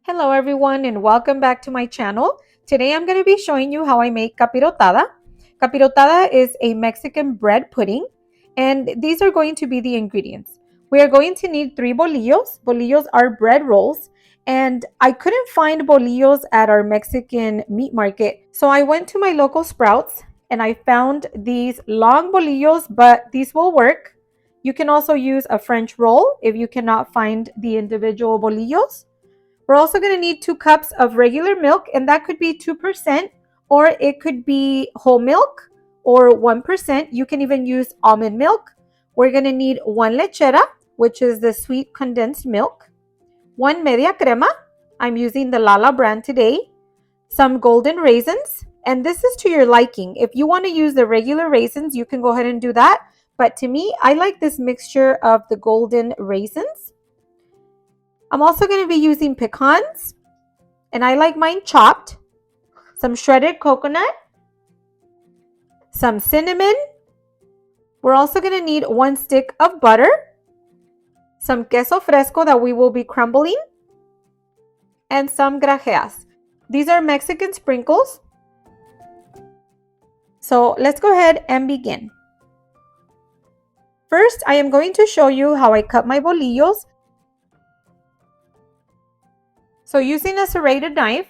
Hello everyone and welcome back to my channel. Today I'm going to be showing you how I make capirotada. Capirotada is a Mexican bread pudding and these are going to be the ingredients. We are going to need 3 bolillos. Bolillos are bread rolls and I couldn't find bolillos at our Mexican meat market. So I went to my local Sprouts and I found these long bolillos, but these will work. You can also use a French roll if you cannot find the individual bolillos. We're also going to need 2 cups of regular milk, and that could be 2%, or it could be whole milk or 1%. You can even use almond milk. We're going to need 1 lechera, which is the sweet condensed milk, 1 media crema. I'm using the Lala Brand today. Some golden raisins, and this is to your liking. If you want to use the regular raisins, you can go ahead and do that. But to me, I like this mixture of the golden raisins. I'm also going to be using pecans, and I like mine chopped, some shredded coconut, some cinnamon. We're also going to need 1 stick of butter, some queso fresco that we will be crumbling, and some grajeas. These are Mexican sprinkles. So let's go ahead and begin. First, I am going to show you how I cut my bolillos. So using a serrated knife,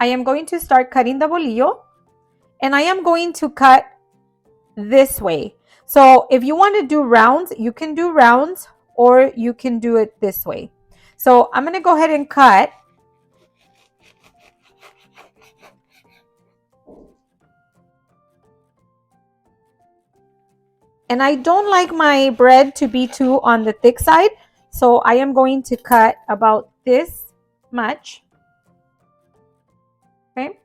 I am going to start cutting the bolillo, and I am going to cut this way. So if you want to do rounds, you can do rounds, or you can do it this way. So I'm going to go ahead and cut. And I don't like my bread to be too on the thick side, so I am going to cut about this much. Okay.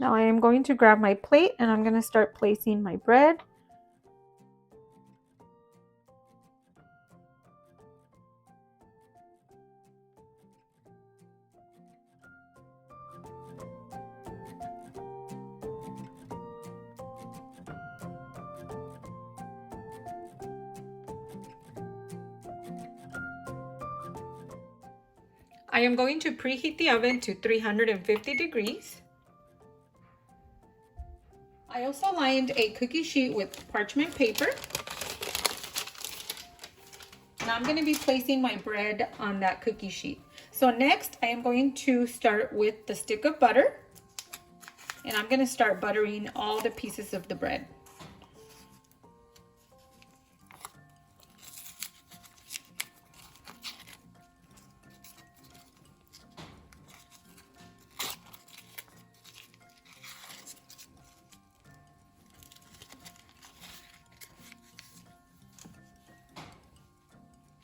Now I am going to grab my plate and I'm going to start placing my bread. I am going to preheat the oven to 350 degrees. I also lined a cookie sheet with parchment paper. Now I'm going to be placing my bread on that cookie sheet. So next I am going to start with the stick of butter, and I'm going to start buttering all the pieces of the bread.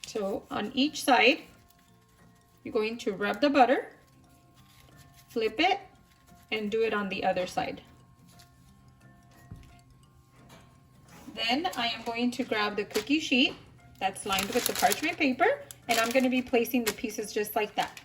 So on each side, you're going to rub the butter, flip it, and do it on the other side. Then I am going to grab the cookie sheet that's lined with the parchment paper, and I'm going to be placing the pieces just like that.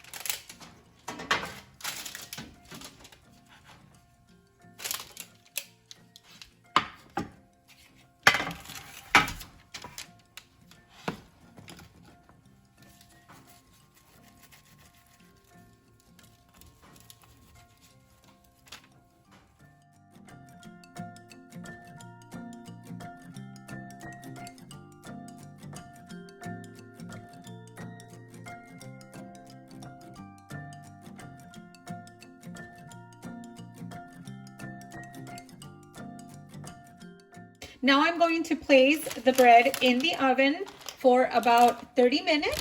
Now I'm going to place the bread in the oven for about 30 minutes.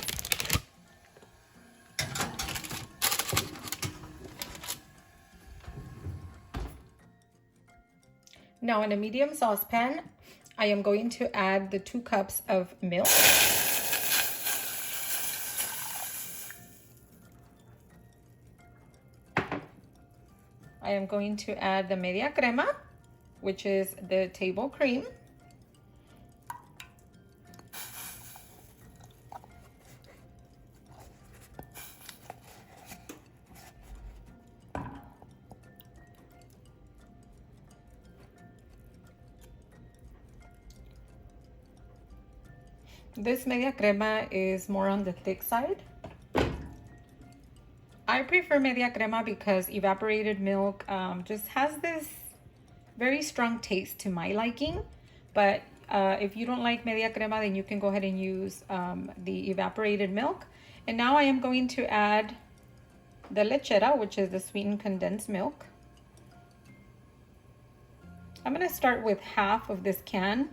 Now in a medium saucepan, I am going to add the 2 cups of milk. I am going to add the Media Crema, which is the table cream. This Media Crema is more on the thick side. I prefer Media Crema because evaporated milk just has this very strong taste to my liking. But if you don't like Media Crema, then you can go ahead and use the evaporated milk. And now I am going to add the Lechera, which is the sweetened condensed milk. I'm going to start with half of this can.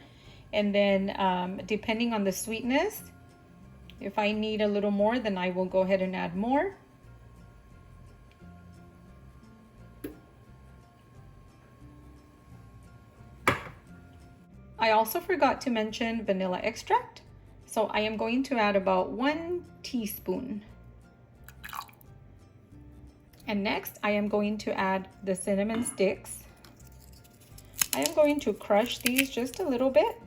And then depending on the sweetness, if I need a little more, then I will go ahead and add more. I also forgot to mention vanilla extract. So I am going to add about 1 teaspoon. And next I am going to add the cinnamon sticks. I am going to crush these just a little bit.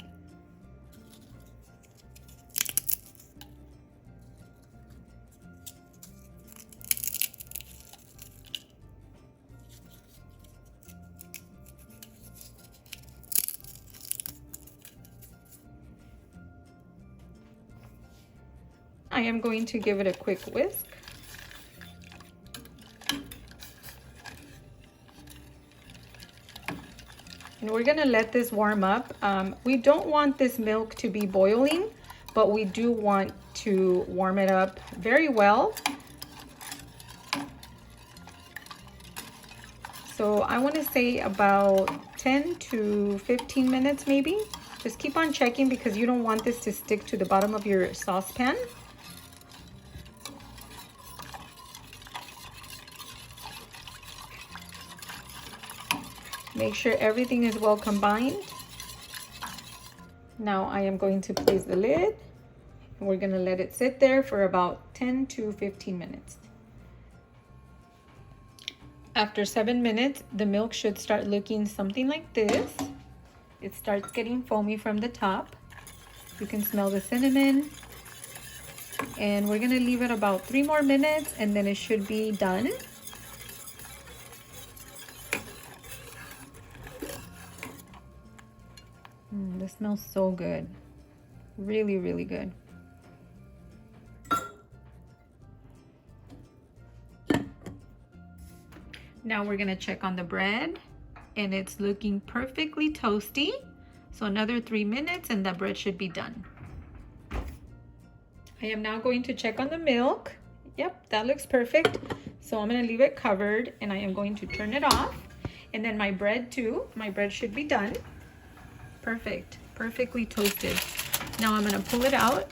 I am going to give it a quick whisk. And we're gonna let this warm up. We don't want this milk to be boiling, but we do want to warm it up very well. So I wanna say about 10 to 15 minutes maybe. Just keep on checking because you don't want this to stick to the bottom of your saucepan. Make sure everything is well combined. Now I am going to place the lid and we're gonna let it sit there for about 10 to 15 minutes. After 7 minutes, the milk should start looking something like this. It starts getting foamy from the top. You can smell the cinnamon. And we're gonna leave it about 3 more minutes and then it should be done. This smells so good. Really, really good. Now we're gonna check on the bread and it's looking perfectly toasty. So another 3 minutes and the bread should be done. I am now going to check on the milk. Yep, that looks perfect. So I'm gonna leave it covered and I am going to turn it off. And then my bread too, my bread should be done. Perfect, perfectly toasted. Now I'm gonna pull it out.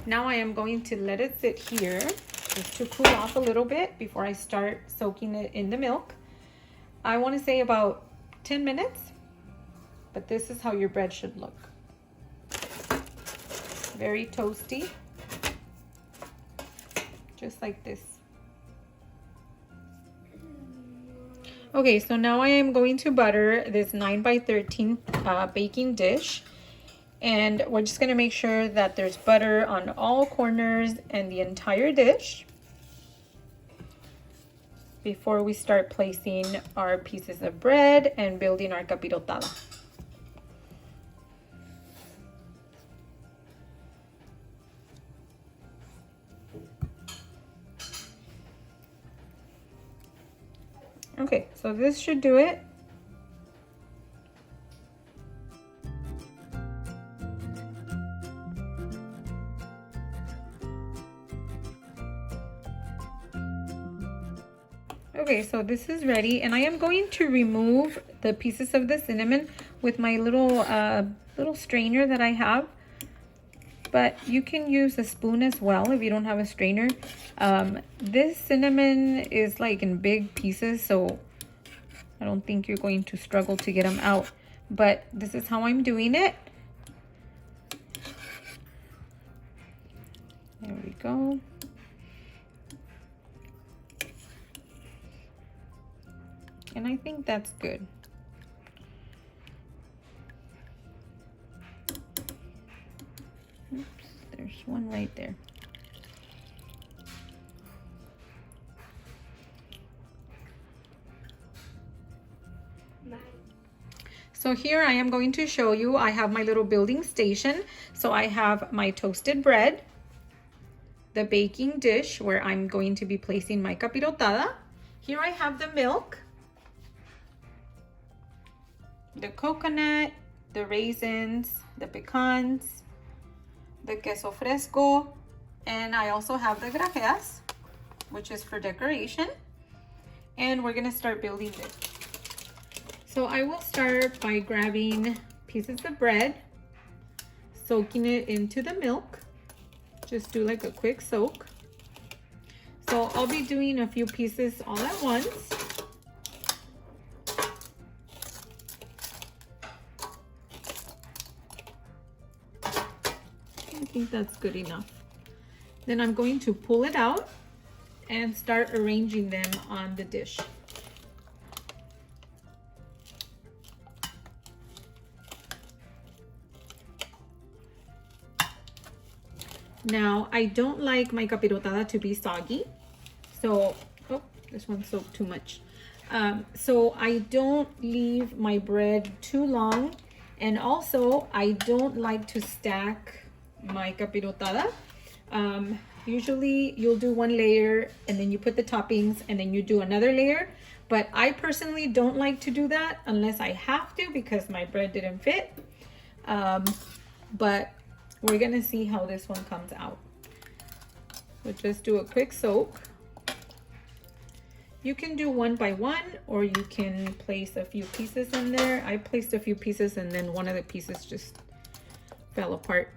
Now I am going to let it sit here just to cool off a little bit before I start soaking it in the milk. I wanna say about 10 minutes, but this is how your bread should look. Very toasty, just like this. Okay, so now I am going to butter this 9 by 13 baking dish. And we're just gonna make sure that there's butter on all corners and the entire dish before we start placing our pieces of bread and building our capirotada. Okay, so this should do it. Okay, so this is ready and I am going to remove the pieces of the cinnamon with my little little strainer that I have. but you can use a spoon as well if you don't have a strainer. This cinnamon is like in big pieces, so I don't think you're going to struggle to get them out, but this is how I'm doing it. There we go. And I think that's good. Oops, there's one right there. So here I am going to show you, I have my little building station. So I have my toasted bread, the baking dish where I'm going to be placing my capirotada. Here I have the milk, the coconut, the raisins, the pecans, the queso fresco, and I also have the grajeas, which is for decoration. And we're gonna start building this. So I will start by grabbing pieces of bread, soaking it into the milk. Just do like a quick soak. So I'll be doing a few pieces all at once. I think that's good enough. Then I'm going to pull it out and start arranging them on the dish. Now, I don't like my capirotada to be soggy. So, oh, this one soaked too much. So I don't leave my bread too long. And also, I don't like to stack my capirotada. Usually, you'll do one layer and then you put the toppings and then you do another layer. But I personally don't like to do that unless I have to because my bread didn't fit. But we're gonna see how this one comes out. So just do a quick soak. You can do one by one, or you can place a few pieces in there. I placed a few pieces and then one of the pieces just fell apart.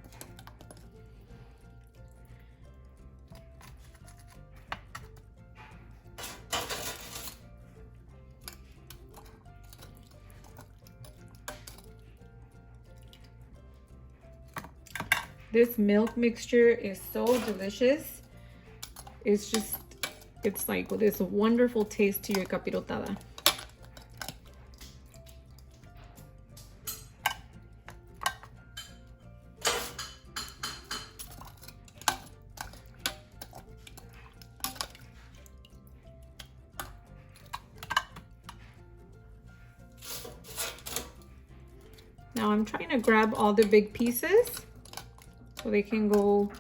This milk mixture is so delicious. It's like this wonderful taste to your capirotada. Now I'm trying to grab all the big pieces so they can go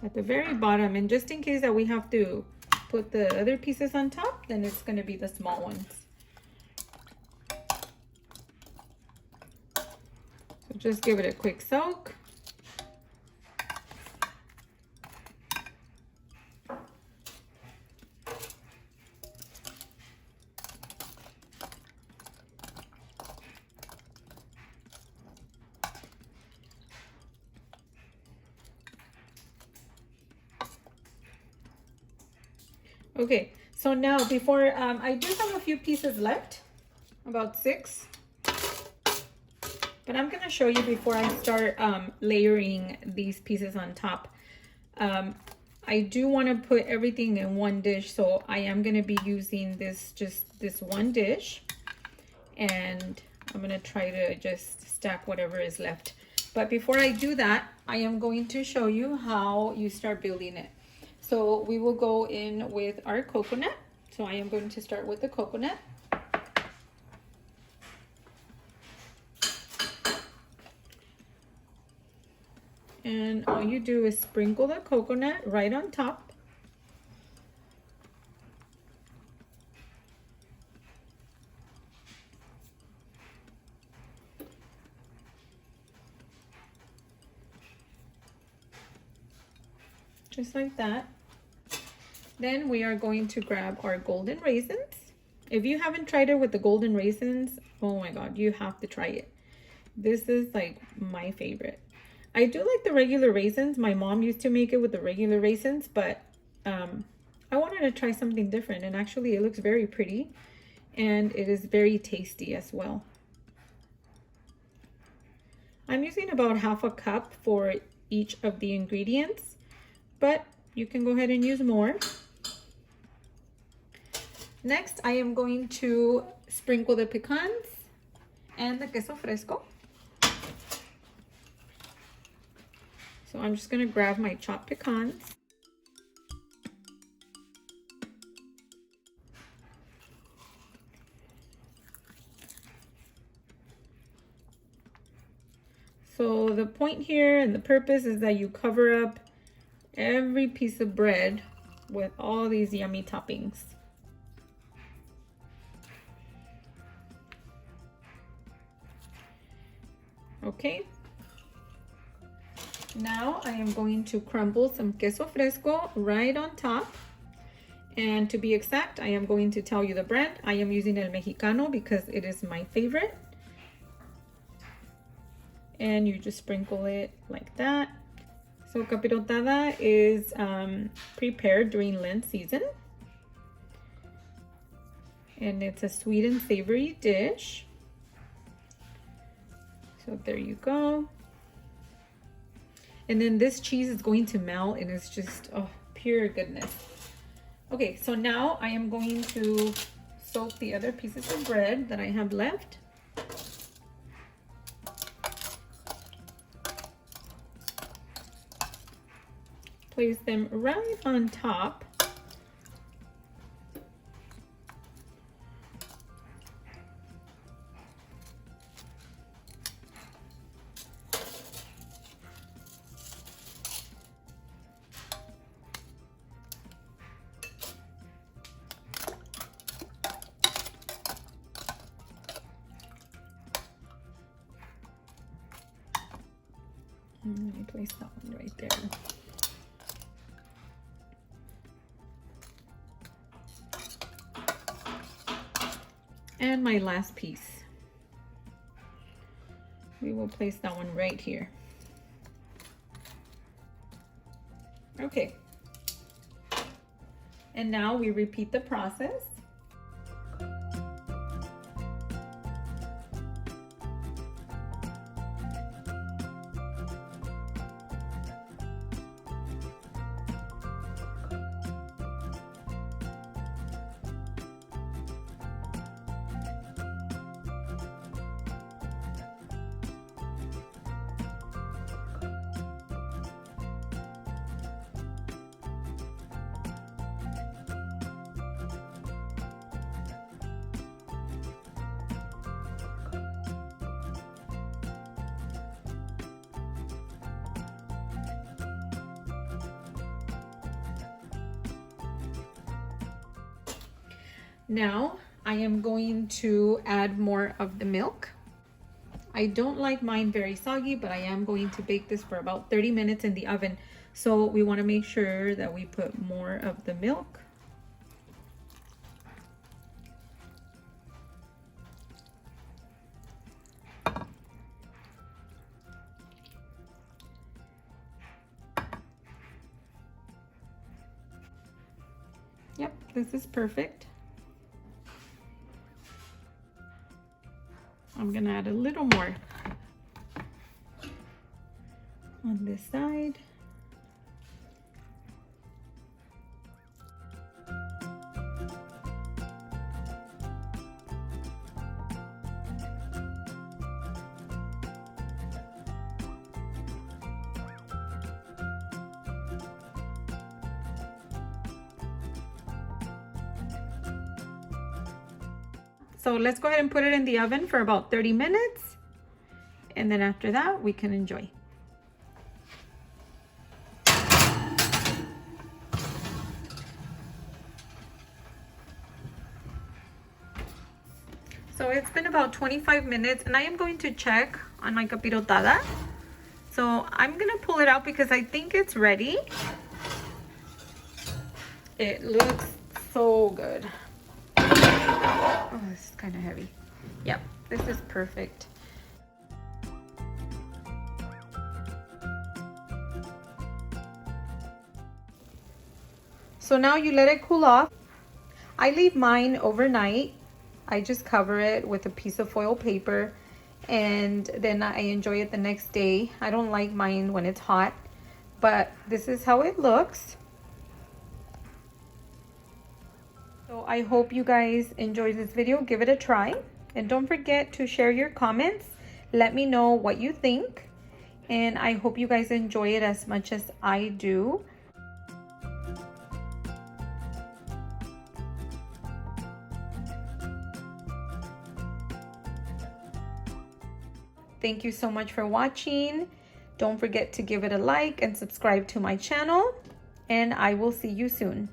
at the very bottom, and just in case that we have to put the other pieces on top, then it's going to be the small ones. So just give it a quick soak. Okay, so now before, I do have a few pieces left, about 6. But I'm gonna show you before I start layering these pieces on top. I do wanna put everything in one dish, so I am gonna be using just this one dish. And I'm gonna try to just stack whatever is left. But before I do that, I am going to show you how you start building it. So we will go in with our coconut. So I am going to start with the coconut. And all you do is sprinkle the coconut right on top. Just like that. Then we are going to grab our golden raisins. If you haven't tried it with the golden raisins, oh my God, you have to try it. This is like my favorite. I do like the regular raisins. My mom used to make it with the regular raisins, but I wanted to try something different, and actually it looks very pretty and it is very tasty as well. I'm using about half a cup for each of the ingredients, but you can go ahead and use more. Next, I am going to sprinkle the pecans and the queso fresco. So I'm just going to grab my chopped pecans. So the point here and the purpose is that you cover up every piece of bread with all these yummy toppings. Okay. Now I am going to crumble some queso fresco right on top. And to be exact, I am going to tell you the brand. I am using El Mexicano because it is my favorite. And you just sprinkle it like that. So capirotada is prepared during Lent season. And it's a sweet and savory dish. So there you go. And then this cheese is going to melt and it's just, oh, pure goodness. Okay, so now I am going to soak the other pieces of bread that I have left. Place them right on top. Let me place that one right there. And my last piece. We will place that one right here. Okay. And now we repeat the process. Now I am going to add more of the milk. I don't like mine very soggy, but I am going to bake this for about 30 minutes in the oven. So we want to make sure that we put more of the milk. Yep, this is perfect. I'm gonna add a little more on this side. So let's go ahead and put it in the oven for about 30 minutes. And then after that, we can enjoy. So it's been about 25 minutes and I am going to check on my capirotada. So I'm gonna pull it out because I think it's ready. It looks so good. Oh, this is kind of heavy. Yep, this is perfect. So now you let it cool off. I leave mine overnight. I just cover it with a piece of foil paper and then I enjoy it the next day. I don't like mine when it's hot, but this is how it looks. So I hope you guys enjoyed this video. Give it a try and don't forget to share your comments. Let me know what you think and I hope you guys enjoy it as much as I do. Thank you so much for watching. Don't forget to give it a like and subscribe to my channel, and I will see you soon.